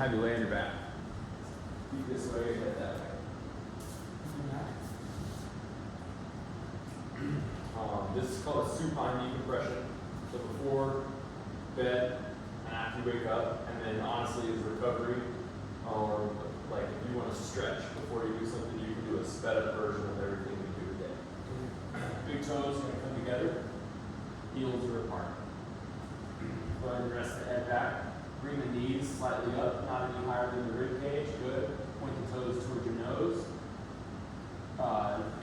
Have you lay on your back. Feet this way, head that way. This is called a supine decompression. So before bed and after you wake up, and then honestly is recovery, or like if you want to stretch before you do something, you can do a sped up version of everything we do today. Big toes are going to come together, heels are apart. Go ahead and rest the head back. Bring the knees slightly up, not any higher than the rib cage. Good. Point the toes towards your nose.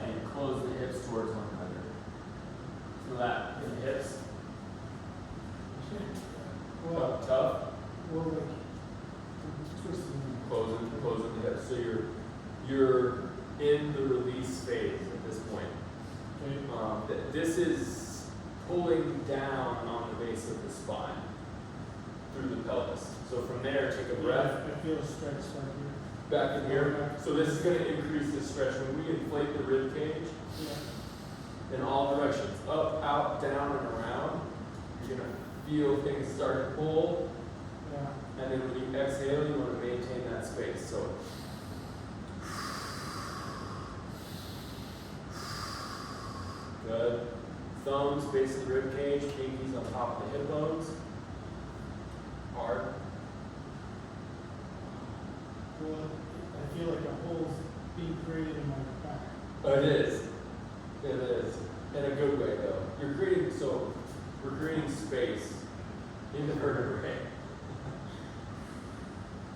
And close the hips towards one another. Feel that in the hips. Tough. Closing the hips. So you're in the release phase at this point. This is pulling down on the base of the spine through the pelvis. So from there, take a breath. I feel a stretch right here. Back in here. So this is going to increase the stretch. When we inflate the rib cage in all directions, up, out, down, and around, you're going to feel things start to pull. And then when you exhale, you want to maintain that space. So good. Thumbs, base of the rib cage, pinkies on top of the hip bones. Hard. Well, I feel like a hole's being created in my back. Oh, it is. It is. In a good way, though. We're creating space in the vertebrae.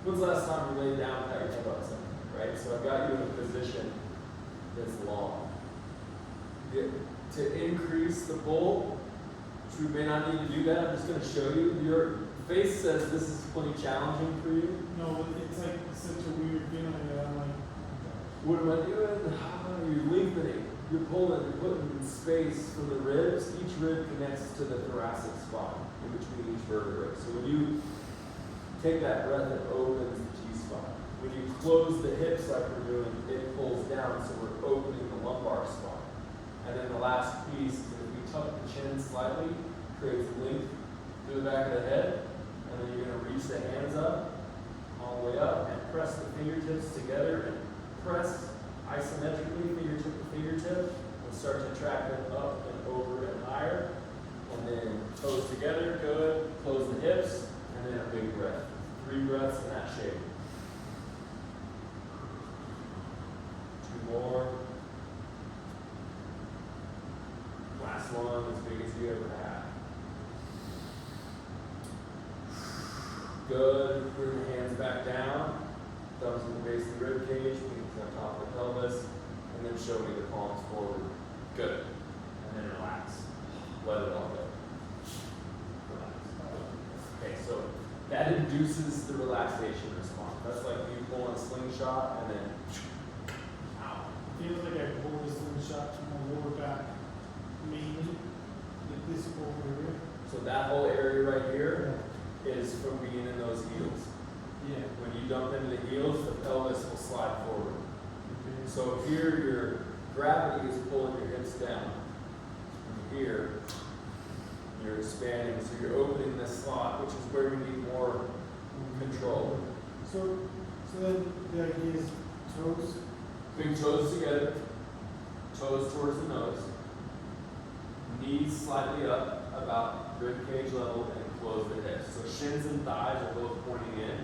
When's the last time you laid down without your head on something, right? So I've got you in a position that's long. To increase the pull, which we may not need to do that, I'm just going to show you. Your face says this is plenty challenging for you. No, it's like such a weird feeling that I'm like, what am I doing? You're lengthening, you're pulling, you're putting space for the ribs. Each rib connects to the thoracic spine in between each vertebrae. So when you take that breath, it opens the G-spot. When you close the hips like we're doing, it pulls down, so we're opening the lumbar spine. And then the last piece is if we tuck the chin slightly, creates length through the back of the head, and then you're going to reach the hands up, all the way up, and press the fingertips together, and press isometrically, fingertip to fingertip, and start to track them up and over and higher. And then toes together, good. Close the hips, and then a big breath. 3 breaths in that shape. 2 more. Last one, as big as you ever had. Good. Bring the hands back down. Thumbs in the base of the rib cage, fingers on top of the pelvis, and then show me the palms forward. Good. And then relax. Let it all go. Relax. Okay, so that induces the relaxation response. That's like you pull a slingshot and then ow. feels like I pulled a slingshot to my lower back, mainly, like this over here. So that whole area right here is from being in those heels. Yeah. When you dump into the heels, the pelvis will slide forward. Okay. So here your gravity is pulling your hips down. And here you're expanding, so you're opening this slot, which is where you need more control. So then the idea is toes. Big toes together, toes towards the nose, knees slightly up about rib cage level, and close the hips. So shins and thighs are both pointing in.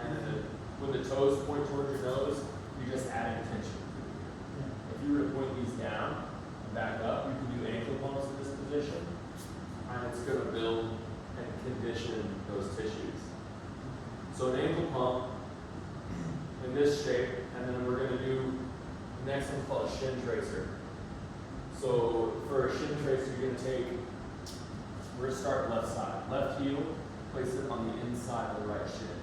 And then when the toes point towards your nose, you're just adding tension. If you were to point these down and back up, you can do ankle pumps in this position, and it's going to build and condition those tissues. So an ankle pump in this shape, and then we're going to do the next one called a shin tracer. So for a shin tracer, you're going to take, we're going to start left side. Left heel, place it on the inside of the right shin.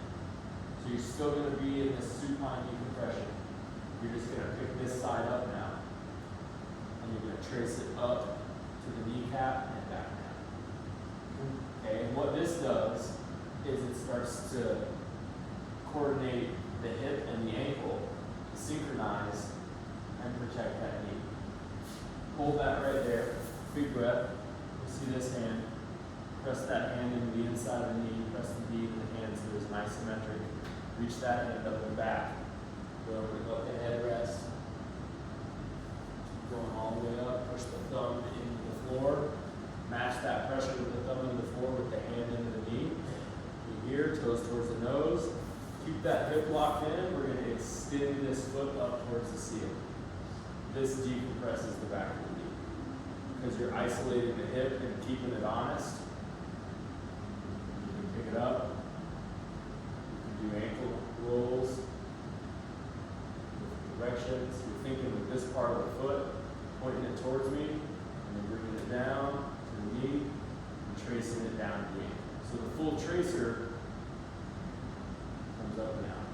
So you're still going to be in this supine decompression. You're just going to pick this side up now. And you're going to trace it up to the kneecap and back down. Okay, and what this does is it starts to coordinate the hip and the ankle to synchronize and protect that knee. Hold that right there. Big breath. You see this hand. Press that hand into the inside of the knee, press the knee to the hand so there's an isometric. Reach that hand up and back. Go over to let the head rest. Going all the way up, push the thumb into the floor. Match that pressure with the thumb into the floor with the hand into the knee. Here, toes towards the nose. Keep that hip locked in. We're going to extend this foot up towards the ceiling. This decompresses the back of the knee. Because you're isolating the hip and keeping it honest. You can pick it up. You can do ankle rolls. Directions. You're thinking with this part of the foot, pointing it towards me, and then bringing it down to the knee, and tracing it down to the ankle. So the full tracer comes up and out.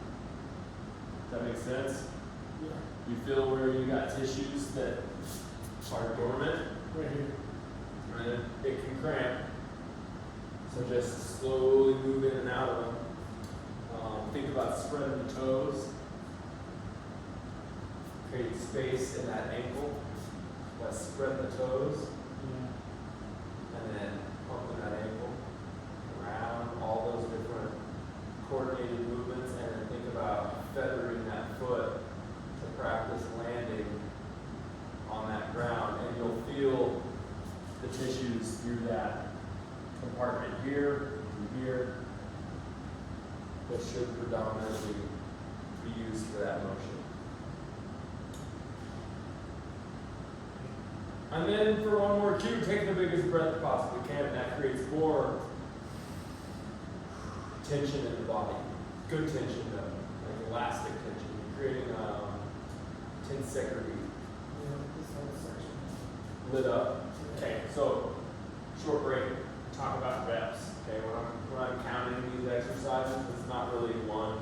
Does that make sense? Yeah. You feel where you got tissues that are dormant? Right here. And it can cramp. So just slowly move in and out of them. Think about spreading the toes. Create space in that ankle. Let's spread the toes. Yeah. And then pumping that ankle around, all those different coordinated movements, and then think about feathering that foot to practice landing on that ground, and you'll feel the tissues through that compartment here, through here, that should predominantly be used for that motion. And then for one more cue, take the biggest breath you possibly can, and that creates more tension in the body. Good tension though, like elastic tension. You're creating tensegrity. Yeah, this whole section. Lit up. Okay, so short break. Talk about reps. Okay, when I'm counting these exercises, it's not really 1,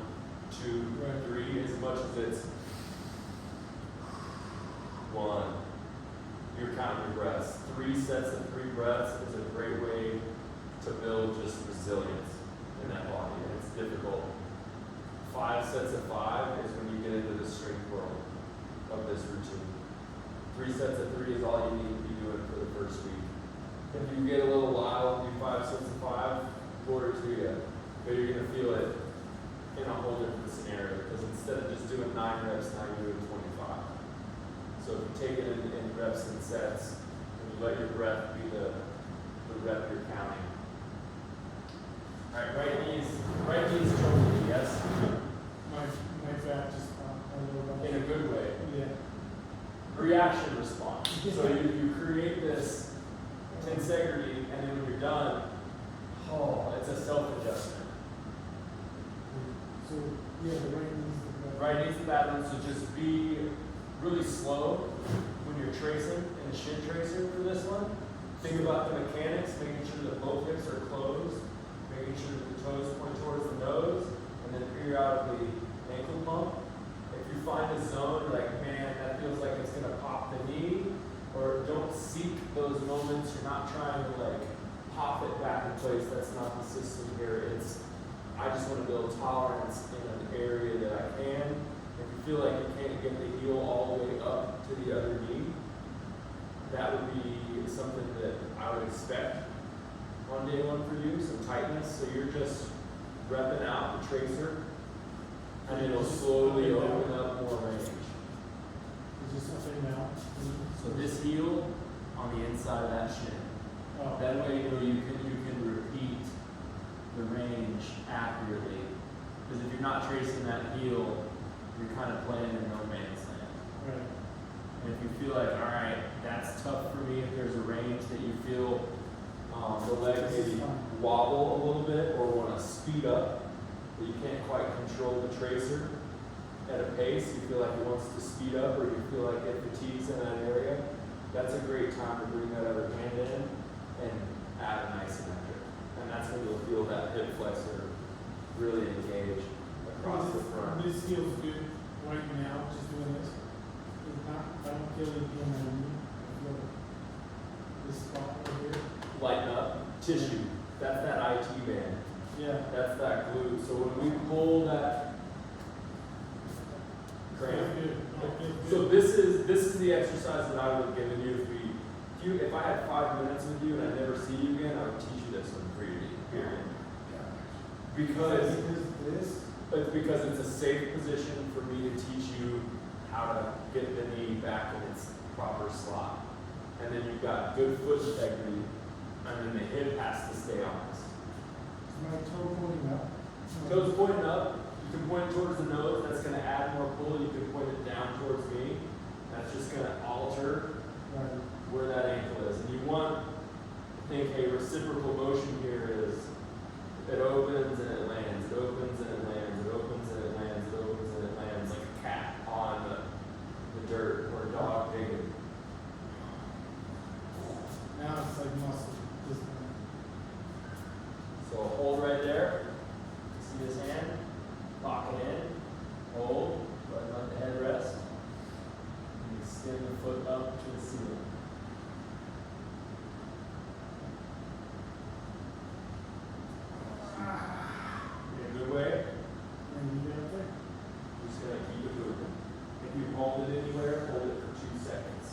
2, Right. 3 as much as it's 1. You're counting your breaths. 3 sets of 3 breaths is a great way to build just resilience in that body. And it's difficult. 5 sets of 5 is when you get into the strength world of this routine. 3 sets of 3 is all you need to be doing for the first week. If you get a little wild and do 5 sets of 5, glory to you. But you're going to feel it in a whole different scenario, because instead of just doing 9 reps, now you're doing 25. So if you take it in reps and sets, and you let your breath be the rep you're counting. All right, right knee's choking, yes? My fat just popped a little bit. In a good way. Yeah. Reaction response. So you create this tensegrity, and then when you're done, it's a self-adjustment. So, yeah, the right needs the Right knee's the bathroom, so just be really slow when you're tracing in the shin tracer for this one. Think about the mechanics, making sure that both hips are closed, making sure that the toes point towards the nose, and then periodically ankle pump. If you find a zone like, man, that feels like it's going to pop the knee, or don't seek those moments. You're not trying to like pop it back in place. That's not the system here. It's, I just want to build tolerance in an area that I can. If you feel like you can't get the heel all the way up to the other knee, that would be something that I would expect on day 1 for you, some tightness. So you're just repping out the tracer, and it'll slowly open up more range. Is this something now? So this heel on the inside of that shin. Oh. That way, you can repeat the range accurately. Because if you're not tracing that heel, you're kind of playing in no man's land. Right. And if you feel like, all right, that's tough for me, if there's a range that you feel the leg maybe wobble a little bit or want to speed up, but you can't quite control the tracer at a pace, you feel like it wants to speed up, or you feel like it fatigues in that area, that's a great time to bring that other hand in and add an isometric. And that's when you'll feel that hip flexor really engage across the front. This feels good right now, just doing this. It's not, I don't feel it in my knee. I feel this spot right here. Lighten up, tissue, that's that IT band. Yeah. That's that glue. So when we pull that cramp, Feels good. Oh, feels good. so this is the exercise that I would have given you if we if I had 5 minutes with you and I never see you again, I would teach you this one for your knee, period. Because it's a safe position for me to teach you how to get the knee back in its proper slot. And then you've got good foot integrity, and then the hip has to stay honest. Is my toe pointing up? Toes pointing up, you can point towards the nose, that's going to add more pull. You can point it down towards me, that's just going to alter where that ankle is. And you want to think a reciprocal motion here is it opens and it lands, it opens and it lands, it opens and it lands, it opens and it lands like a cat on the dirt or a dog digging. Now it's like muscle. Just So hold right there. See his hand? Lock it in. Hold. Go ahead and let the head rest. And extend the foot up to the ceiling. In a good way. and you get up there. We're just going to keep it moving. If you hold it anywhere, hold it for 2 seconds.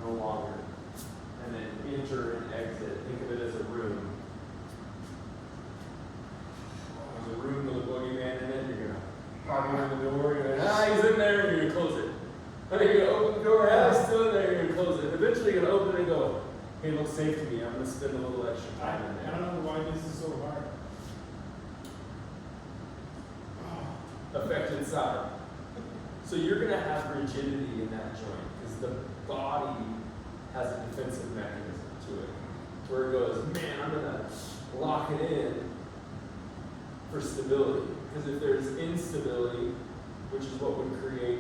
No longer. And then enter and exit. Think of it as a room. There's a room with a boogeyman in it. You're going to pop open the door. You're going to, he's in there. And you're going to close it. And then you're going to open the door. He's still in there. You're going to close it. Eventually you're going to open it and go, hey, it looks safe to me. I'm going to spend a little extra time in I there. don't know why this is so hard. Affected side. So you're going to have rigidity in that joint because the body has a defensive mechanism to it where it goes, man, I'm going to lock it in for stability. Because if there's instability, which is what would create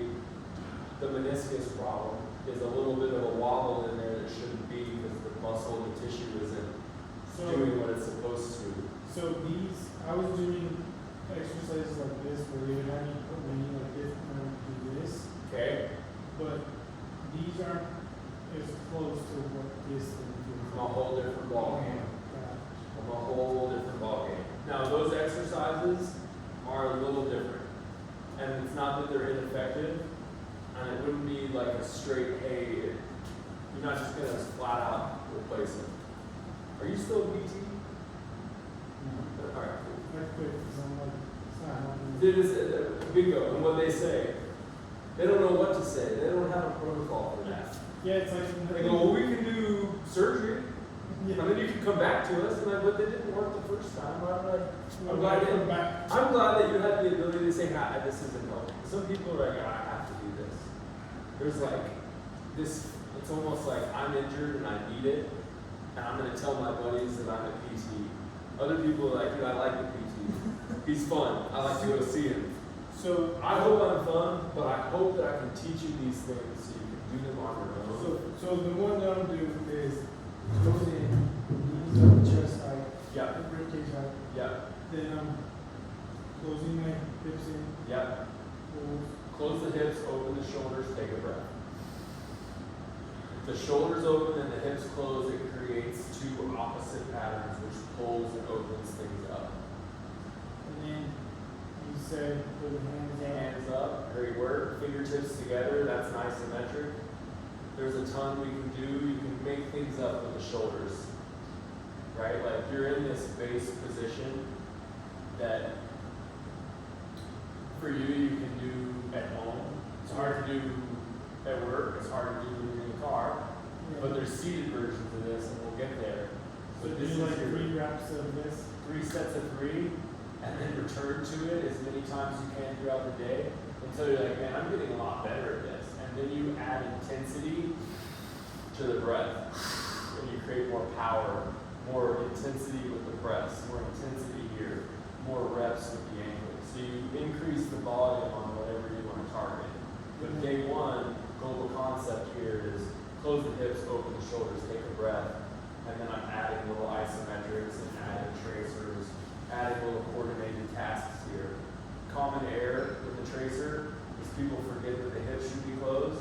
the meniscus problem, is a little bit of a wobble in there that shouldn't be because the muscle and the tissue isn't doing what it's supposed to. So I was doing exercises like this where they would have me put my knee like this and I would do this. Okay? But these aren't as close to what this thing is. A whole different ballgame. A whole different ballgame. Now, those exercises are a little different. And it's not that they're ineffective, and it wouldn't be like a straight, hey, you're not just going to flat out replace them. Are you still PT? All right, cool. That's quick because I'm like, it's not happening. It is bingo, and what they say, they don't know what to say. They don't have a protocol for that. Yeah, it's like They go, well, we can do surgery, yeah. and then you can come back to us, and like, but they didn't work the first time. I'm glad that you had the ability to say, nah, this isn't helping. Some people are like, I have to do this. There's like this, it's almost like I'm injured and I need it, and I'm going to tell my buddies that I'm a PT. Other people are like, I like the PT. He's fun. I like to go see him. So I hope I'm fun, but I hope that I can teach you these things so you can do them on your own. So the one that I'm doing is goes in, knees up, chest height, Yeah. ribcage height. Yeah. Then I'm closing my hips in, Yeah. close. Close the hips, open the shoulders, take a breath. If the shoulders open and the hips close, it creates 2 opposite patterns, which pulls and opens things up. And then you said put the hands out. Hands up, great work. Fingertips together, that's isometric. There's a ton we can do. You can make things up with the shoulders, right? Like you're in this base position that for you can do at home. It's hard to do at work. It's hard to do when you're in the car. Yeah. But there's seated versions of this, and we'll get there. So But do this like is your 3 reps of this. 3 sets of 3, and then return to it as many times as you can throughout the day until you're like, man, I'm getting a lot better at this. And then you add intensity to the breath, and you create more power, more intensity with the press, more intensity here, more reps with the ankle. So you increase the volume on whatever you want to target. But day 1, global concept here is close the hips, open the shoulders, take a breath, and then I'm adding little isometrics and adding tracers, adding little coordinated tasks here. Common error with the tracer is people forget that the hips should be closed.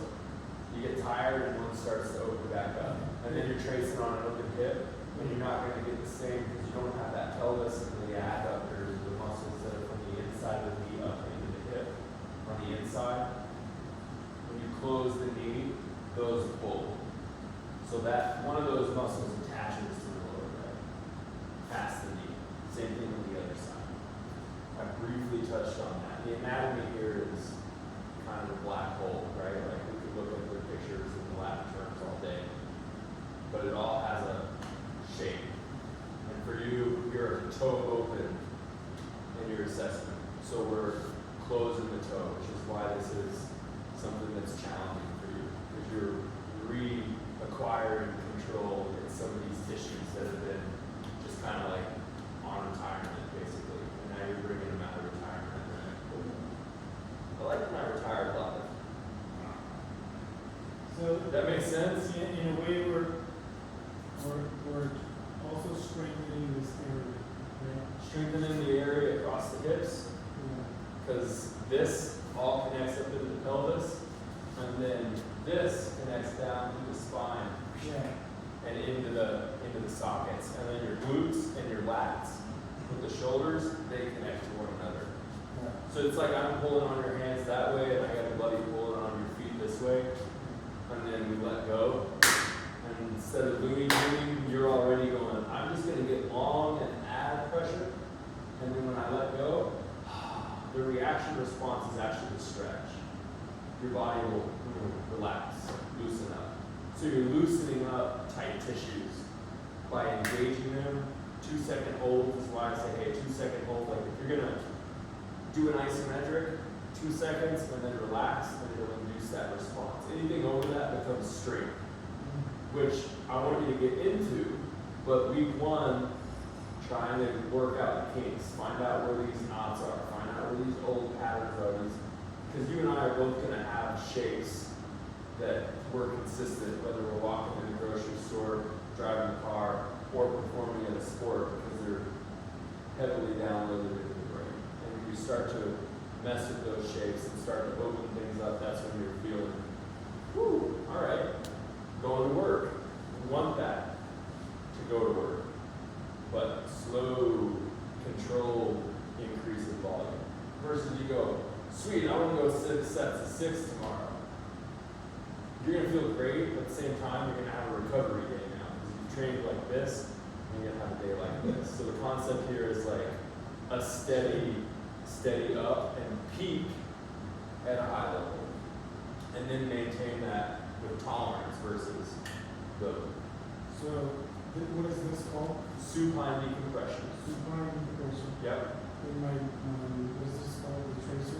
You get tired and one starts to open back up. And then you're tracing on an open hip, and you're not going to get the same because you don't have that pelvis and the adductors, the muscles that are from the inside of the knee up into the hip on the inside. When you close the knee, those pull. So So that one of those muscles attaches to the lower leg, past the knee. Same thing with the other side. I briefly touched on that. The anatomy here is kind of a black hole, right? Like we could look at the pictures in the lab terms all day, but it all has a shape. And for you, you're toe open in your assessment. So we're closing the toe, which is why this is something that's challenging for you, because you're reacquiring control in some of these tissues that have been just kind of like on retirement, basically. And now you're bringing them out of retirement. I like when I retired live. So That makes sense? in a way, we're also strengthening this area, right? Strengthening the area across the hips, Yeah. because this all connects up into the pelvis, and then this connects down to the spine Yeah. and into the sockets. And then your glutes and your lats with the shoulders, they connect to one another. Yeah. So it's like I'm pulling on your hands that way, and I got a buddy pulling on your feet this way, and then we let go. And instead of leaning, you're already going, I'm just going to get long and add pressure. And then when I let go, the reaction response is actually the stretch. Your body will relax, loosen up. So you're loosening up tight tissues by engaging them. 2-second hold is why I say, hey, 2-second hold. Like if you're going to do an isometric, 2 seconds, and then relax, and it'll induce that response. Anything over that becomes strength, which I want you to get into, but week 1, trying to work out the kinks, find out where these knots are, find out where these old patterns are, because you and I are both going to have shapes that we're consistent, whether we're walking in the grocery store, driving a car, or performing in a sport, because they're heavily downloaded into the brain. And when you start to mess with those shapes and start to open things up, that's when you're feeling, whoo, all right, going to work. We want that to go to work, but slow, controlled increase in volume. Versus you go, sweet, I want to go 6 sets of 6 tomorrow. You're going to feel great, but at the same time, you're going to have a recovery day now. Because if you trained like this, you're going to have a day like this. So the concept here is like a steady up and peak at a high level. And then maintain that with tolerance versus the So, what is this called? supine decompression. Supine decompression. Yep. In my, what's this called? The tracer?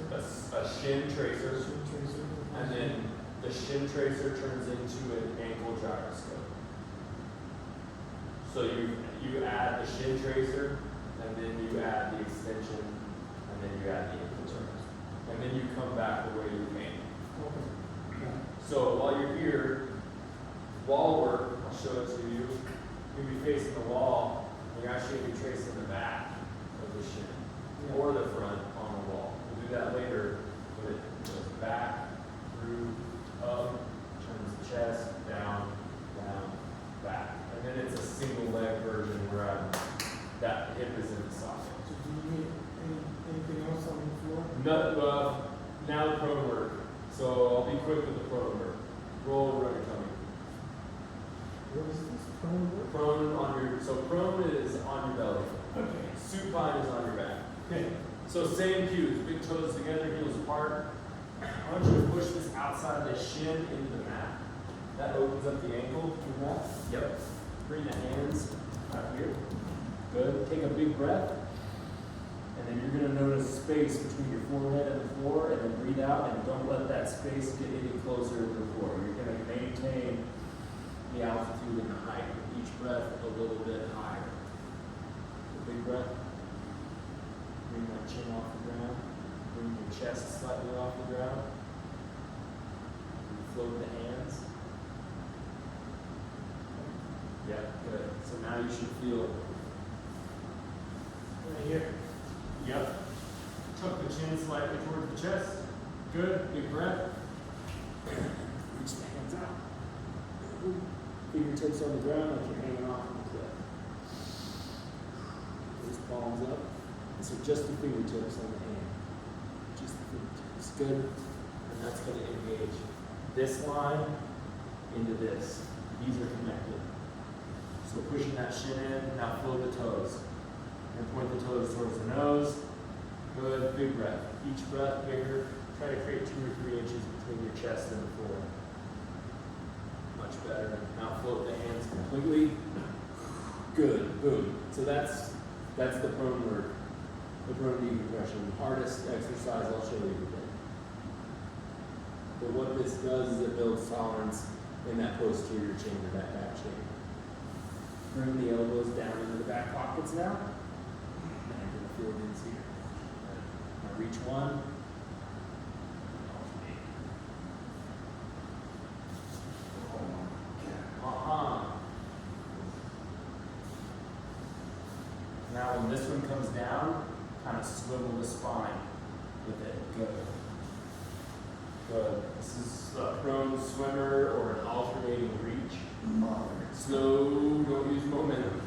A shin tracer. Shin tracer. And then the shin tracer turns into an ankle gyroscope. So you add the shin tracer, and then you add the extension, and then you add the ankle tracer. And then you come back the way you came. Okay. Yeah. So while you're here, wall work, I'll show it to you. You'll be facing the wall, and you're actually going to be tracing the back of the shin, Yeah. or the front on the wall. We'll do that later, but it goes back, through, up, turns the chest, down, back. And then it's a single leg version where that hip is in the socket. So do you need anything else on the floor? No, now the prone work. So I'll be quick with the prone work. Roll over on your tummy. What is this? Prone work? Prone on your, so prone is on your belly. Okay. Supine is on your back. Okay. So same cues, big toes together, heels apart. I want you to push this outside the shin into the mat. That opens up the ankle. Do that. Yep. Bring the hands out here. Good. Take a big breath. And then you're going to notice space between your forehead and the floor, and then breathe out, and don't let that space get any closer to the floor. You're going to maintain the altitude and the height with each breath a little bit higher. A big breath. Bring that chin off the ground. Bring your chest slightly off the ground. Float the hands. Yep, good. So now you should feel Right here. Yep. Tuck the chin slightly towards the chest. Good. Big breath. Reach the hands out. Fingertips on the ground like you're hanging off the cliff. Those palms up. So just the fingertips on the hand. Just the fingertips. Good. And that's going to engage this line into this. These are connected. So pushing that shin in, now float the toes. And point the toes towards the nose. Good, big breath. Each breath bigger. Try to create 2 or 3 inches between your chest and the floor. Much better. Now float the hands completely. Good, boom. So that's the prone work. The prone decompression. Hardest exercise I'll show you today. But what this does is it builds tolerance in that posterior chamber, that back chamber. Bring the elbows down into the back pockets now. And I'm going to feel it in here. Now reach one. Now when this one comes down, kind of swivel the spine with it. Good. Good. This is a prone swimmer or an alternating reach. Slow, don't use momentum.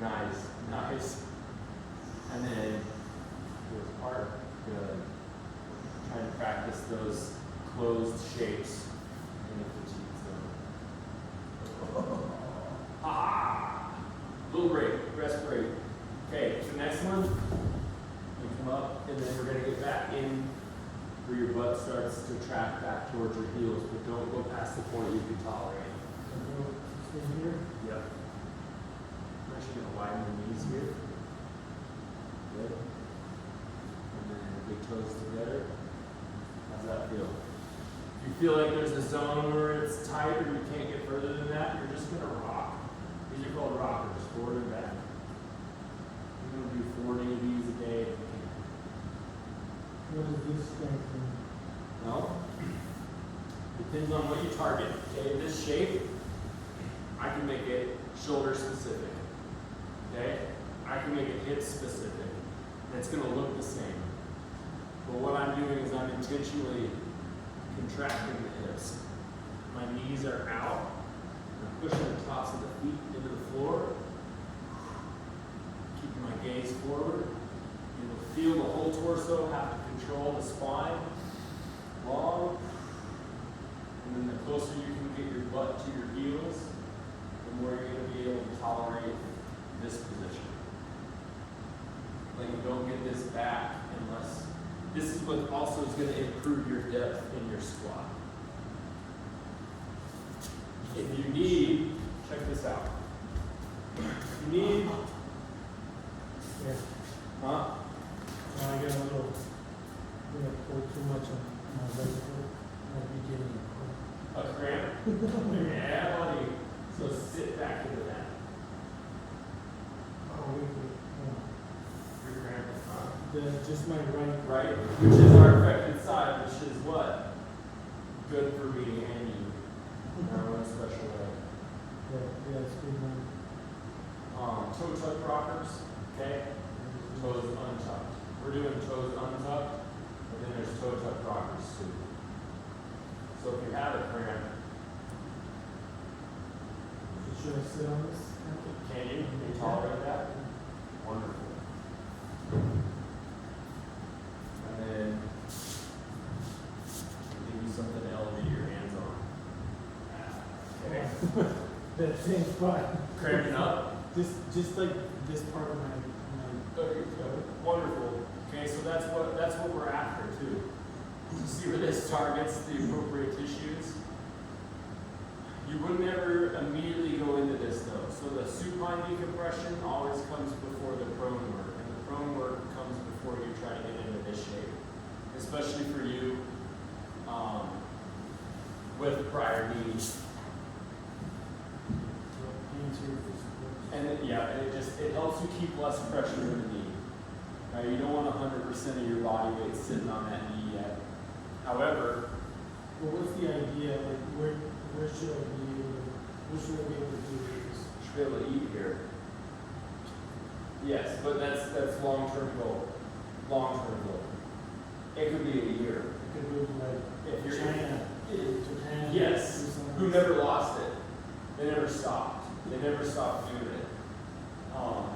Nice, nice. And then goes apart. Good. Try and practice those closed shapes in the fatigue zone. Ha! Little break, rest break. Okay, so next one, you come up, and then we're going to get back in where your butt starts to track back towards your heels, but don't go past the point you can tolerate. Stay here. Yep. I'm actually going to widen the knees here. Good. And then big toes together. How's that feel? If you feel like there's a zone where it's tight or you can't get further than that, you're just going to rock. These are called rockers, forward and back. You're going to do 40 of these a day if you can. What is this strength? No? Depends on what you target. Okay, this shape, I can make it shoulder specific. Okay? I can make it hip specific. And it's going to look the same. But what I'm doing is I'm intentionally contracting the hips. My knees are out. I'm pushing the tops of the feet into the floor. Keeping my gaze forward. You'll feel the whole torso have to control the spine. Long. And then the closer you can get your butt to your heels, the more you're going to be able to tolerate this position. Like you don't get this back unless, this is what also is going to improve your depth in your squat. If you need, check this out. If you need, Yeah. huh? I get a little, pull too much on my right foot. I'll be getting A cramp? Yeah, buddy. So sit back into that. Oh, wait. Your cramp is fine. Just my right. Right? Which is our affected side, which is what? Good for me and you. In our own special way. Yeah, it's good, man. Toe tuck rockers, okay? Toes untucked. We're doing toes untucked, and then there's toe tuck rockers too. So if you have a cramp, Should I sit on this? can you tolerate that? Wonderful. And then give you something to elevate your hands on. Okay. That same spot. Cramping up? Just like this part of my Okay, wonderful. Okay, so that's what we're after too. You see where this targets the appropriate tissues? You would never immediately go into this though. So the supine decompression always comes before the prone work, and the prone work comes before you try to get into this shape, especially for you with prior knees. And it helps you keep less pressure in the knee. Right? You don't want 100% of your body weight sitting on that knee yet. However, well, what's the idea? Like, where should I be able to do this? you should be able to eat here. Yes, but that's long-term goal. Long-term goal. It could be a year. It could move like If you're China, Japan. Yes. Who never lost it. They never stopped. They never stopped doing it.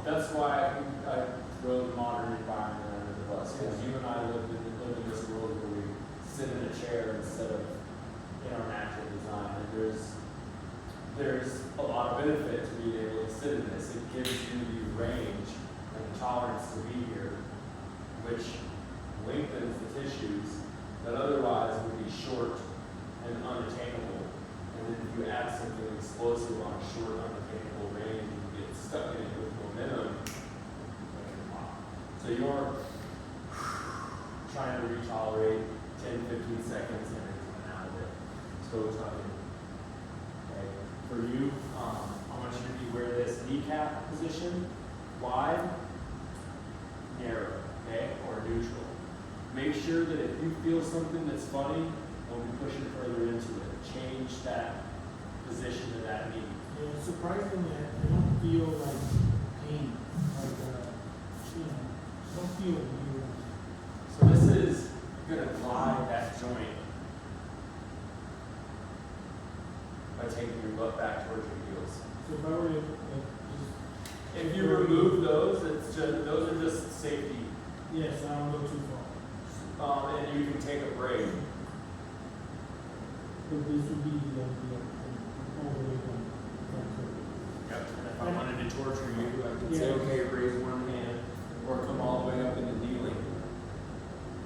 That's why I throw the modern environment under the bus, because you and I live in this world where we sit in a chair instead of in our natural design. And there's a lot of benefit to being able to sit in this. It gives you the range and the tolerance to be here, which lengthens the tissues that otherwise would be short and unattainable. And then if you add something explosive on a short, unattainable range, you get stuck in it with momentum, that can pop. So you're trying to re-tolerate 10, 15 seconds and then coming out of it. Toe tucking. Okay. For you, I want you to wear this kneecap position, wide, narrow, okay, or neutral. Make sure that if you feel something that's funny, don't be pushing further into it. Change that position to that knee. Yeah, surprisingly, I don't feel like pain, like, I don't feel weird. So this is going to glide that joint by taking your butt back towards your heels. So if I were to just, If you remove those, those are just safety. yes, I don't go too far. And you can take a break. But this would be the overlay one. Yep. And if I wanted to torture you, I could say, Yeah. okay, raise one hand, or come all the way up into kneeling.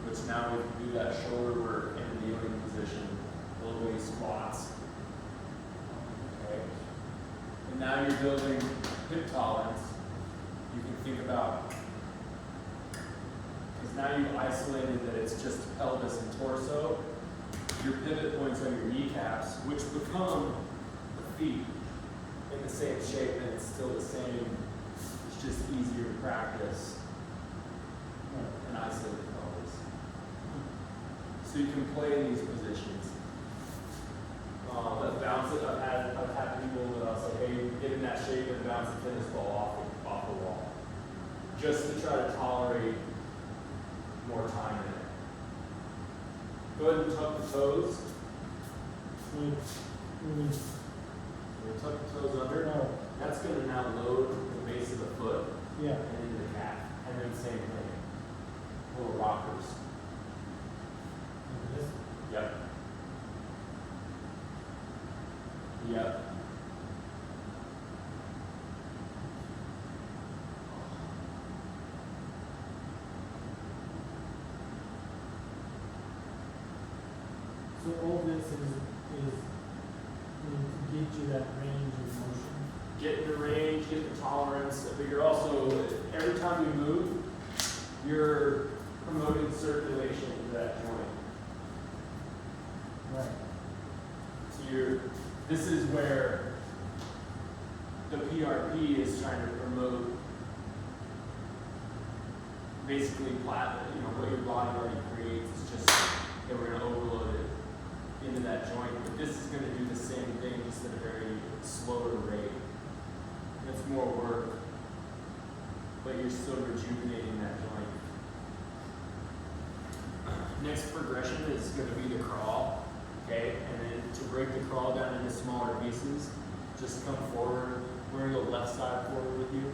Which now we can do that shoulder work in the kneeling position, little way squats. Okay. And now you're building hip tolerance. You can think about, because now you've isolated that it's just pelvis and torso. Your pivot points on your kneecaps, which become the feet in the same shape, and it's still the same. It's just easier to practice and isolate the pelvis. So you can play in these positions. Let's bounce it. I've had people that I'll say, hey, get in that shape and bounce the tennis ball off the wall. Just to try to tolerate more time in it. Go ahead and tuck the toes. Tuck the toes under. Oh, That's going to now load the base of the foot yeah. and into the calf. And then same thing. Little rockers. Like this. Yep. Yep. So all this is to get you that range of motion. Get the range, get the tolerance, but you're also, every time you move, you're promoting circulation to that joint. Right. So this is where the PRP is trying to promote basically what your body already creates. It's just that we're going to overload it into that joint. But this is going to do the same thing, just at a very slower rate. It's more work, but you're still rejuvenating that joint. Next progression is going to be the crawl. Okay, and then to break the crawl down into smaller pieces, just come forward. We're going to go left side forward with you.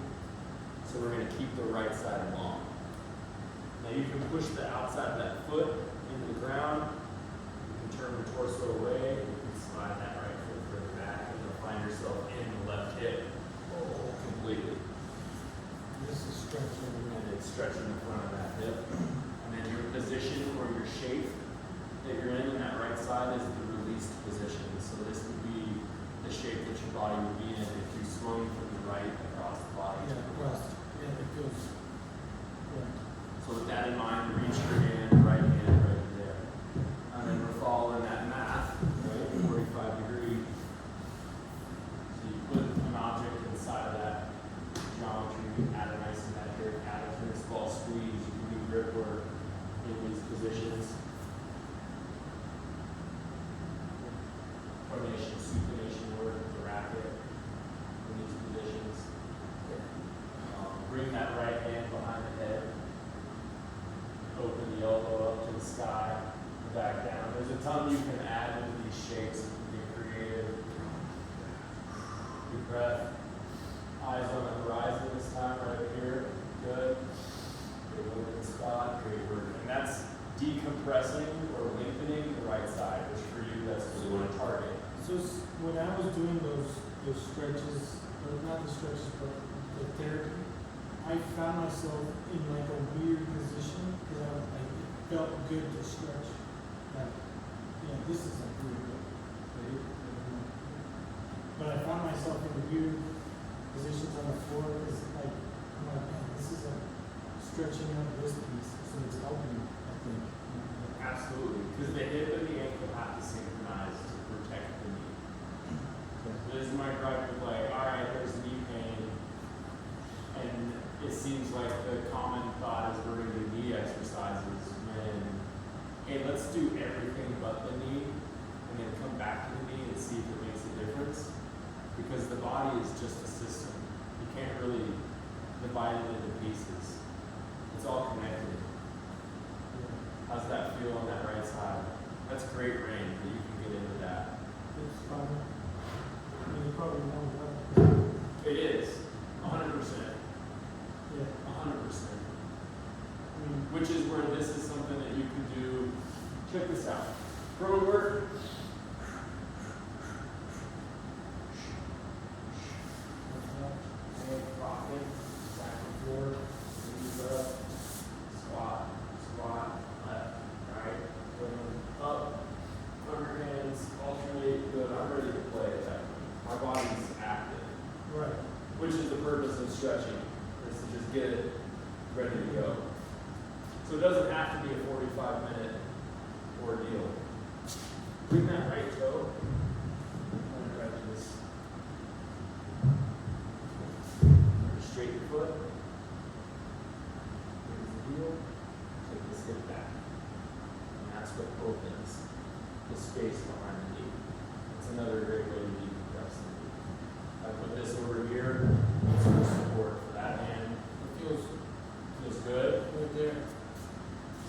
So we're going to keep the right side long. Now you can push the outside of that foot into the ground. You can turn the torso away. You can slide that right foot further back, and you'll find yourself in the left hip completely. This is stretching. And it's stretching the front of that hip. And then your position or your shape that you're in that right side is the released position. So this would be the shape that your body would be in if you swung from the right across the body. Yeah, across. Yeah, it feels. Yeah. So with that in mind, reach your hand, right there. And then we're following that math, right? 45 degree. So you put an object inside of that geometry, add a nice metric, add a tennis ball squeeze, you can do grip work in these positions. Coordination, supination work with the racket in these positions. Bring that right hand behind the head. Open the elbow up to the sky, back down. There's a ton you can add into these shapes. You can get creative. Deep breath. Eyes on the horizon this time, right here. Good. Great work in the spot. Great work. And that's decompressing or lengthening the right side, which for you, that's what you want to target. When I was doing those stretches, or not the stretches, but the therapy, I found myself in like a weird position because it felt good to stretch. Like, this is like really good. But I found myself in weird positions on the floor because I'm like, man, this is like stretching out this piece, so it's helping, I think. Absolutely, because the hip and the ankle have to synchronize to protect the knee. This is my gripe with like, all right, there's knee pain, and it seems like the common thought is we're going to do knee exercises when, hey, let's do everything but the knee, and then come back to the knee and see if it makes a difference. Because the body is just a system. You can't really divide it into pieces. It's all connected. How's that feel on that right side? That's great range, but you can get into that. It's fine. You probably know that. It is, 100%. Yeah. 100%. Which is where this is something that you can do. Check this out. Throwing work. Rocking, back and forth, knees up, squat, left, right, going up, underhands, alternate, good. I'm ready to play at that point. My body's active. Right. Which is the purpose of stretching, is to just get it ready to go. So it doesn't have to be a 45-minute ordeal. Bring that right toe. Right to this. Straight your foot. Here's the heel. Take this hip back. And that's what opens the space behind the knee. It's another great way to decompress the knee. I put this over here. It's for support for that hand. It feels good. Right there.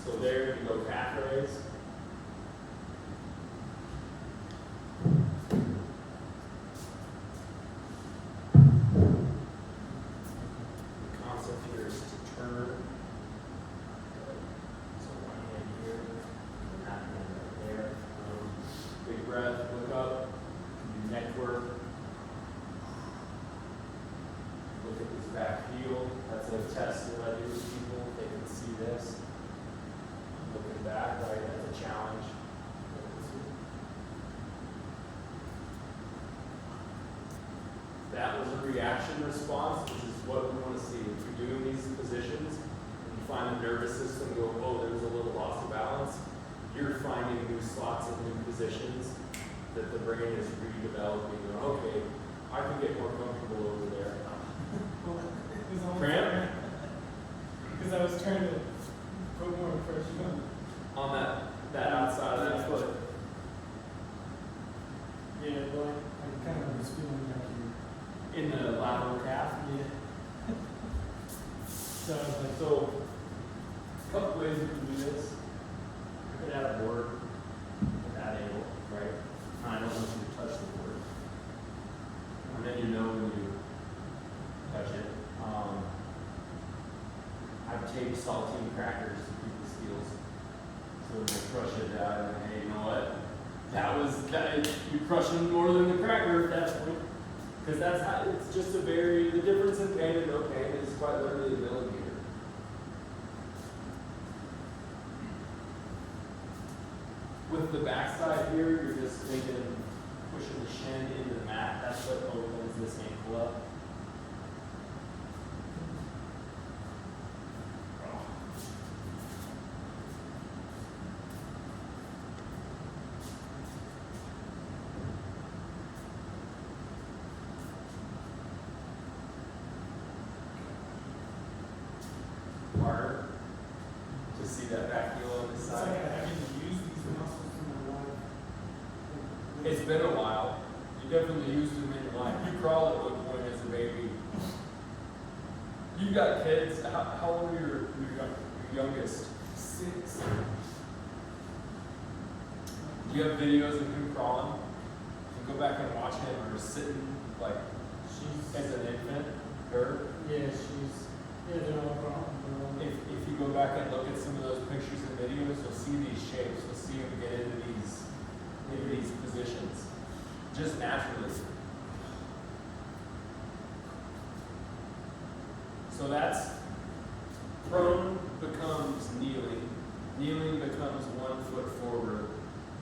So there you go, calf raise. The concept here is to turn. So one hand here, and that hand right there. Big breath, look up, do neck work. Look at this back heel. That's a test that I do with people. They can see this. Looking back, right? That's a challenge. That was a reaction response, which is what we want to see. If you're doing these positions, and you find the nervous system go, oh, there was a little loss of balance, you're finding new slots and new positions that the brain is redeveloping. Okay, I can get more comfortable over there. Cramp? Because I was trying to put more pressure On that outside of that foot. Yeah, well, I kind of was feeling like you. In the lateral calf? Yeah. So I was like, So, a couple ways you can do this. You can add a board at that angle, right? I don't want you to touch the board. And then you know when you touch it. I've taped saltine crackers to people's heels. So when they crush it down, and hey, you know what? You're crushing more than the cracker at that point. Because that's how, it's just the difference in pain and no pain is quite literally a millimeter. With the backside here, you're just pushing the shin into the mat. That's what opens this ankle up. Harder to see that back heel on this it's like side. I haven't used these muscles in my life. It's been a while. You definitely used them in your life. You crawled at one point as a baby. You've got kids. How old are your youngest? 6. Do you have videos of him crawling? You go back and watch him or sitting like She's, as an infant. Her. yeah, they're all wrong. If you go back and look at some of those pictures and videos, you'll see these shapes. You'll see him get into these positions. just naturally. So that's prone becomes kneeling. Kneeling becomes 1 foot forward.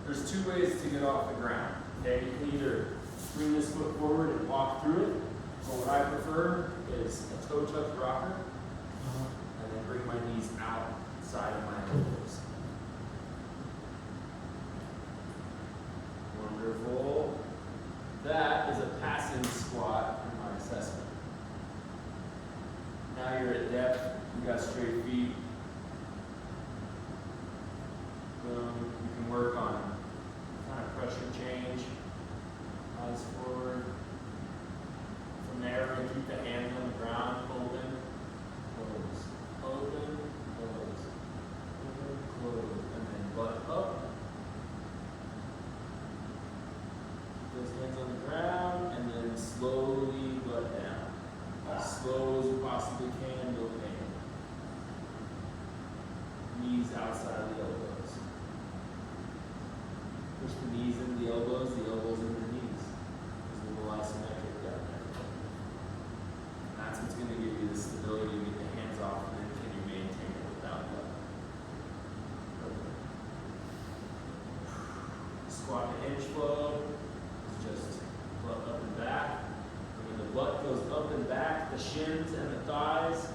There's 2 ways to get off the ground. Okay, you can either bring this foot forward and walk through it, or what I prefer is a toe touch rocker, and then bring my knees outside of my elbows. Wonderful. That is a passing squat in my assessment. Now you're at depth, you got straight feet. Boom. You can work on kind of pressure change. Eyes forward. From there, we're going to keep the hands on the ground, open, close, open, close, open, close, and then butt up. Those hands on the ground, and then slowly butt down. As slow as you possibly can, no pain. Knees outside of the elbows. Push the knees into the elbows in the knees. It's a little isometric down there. And that's what's going to give you the stability to get the hands off, and then can you maintain it without that? Perfect. Squat to hinge flow is just butt up and back. When the butt goes up and back, the shins and the thighs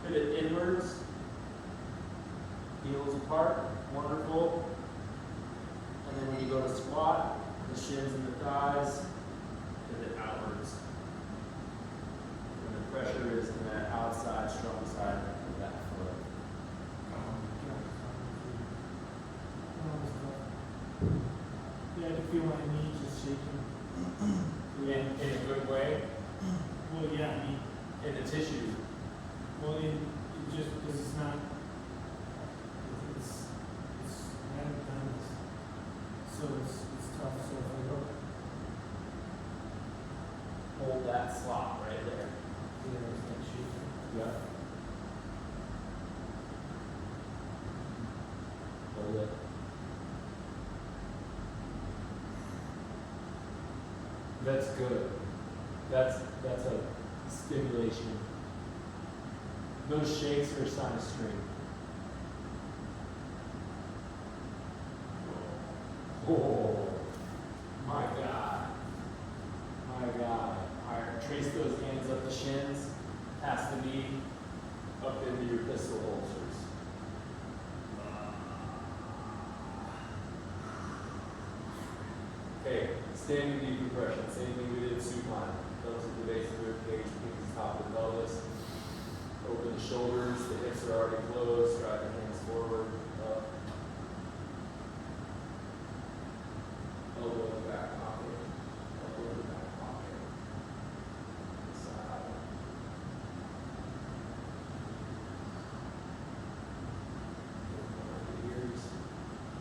pivot inwards. Heels apart, wonderful. And then when you go to squat, the shins and the thighs pivot outwards. And the pressure is in that outside, strong side of that foot. Yeah, I can feel my knee just shaking. In a good way, Well, yeah, I mean, in the tissue. well, it just because it's not. I haven't done this, so it's tough. So if I go, Hold that slot right there. it's like shaking. Yeah. Hold it. That's good. That's a stimulation. Those shakes are a sign of strength. Oh, my God. My God. All right, trace those hands up the shins, past the knee, up into your pistol holsters. Okay, standing decompression, same thing we did in supine. Thumbs at the base of the rib cage, pinkies top of the pelvis. Open the shoulders, the hips are already closed, drive the hands forward, up. Elbow in the back pocket, elbow in the back pocket. Side. Open the ears.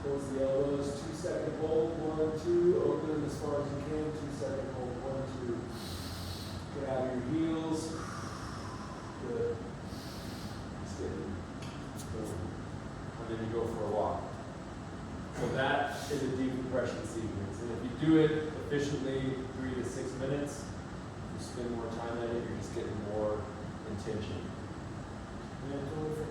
Close the elbows, 2-second hold, 1, 2, open as far as you can, 2-second hold, 1, 2. Get out of your heels. Good. Steady. Boom. And then you go for a walk. So that is a decompression sequence. And if you do it efficiently, 3 to 6 minutes, you spend more time at it, you're just getting more intention. Yeah, I totally forgot.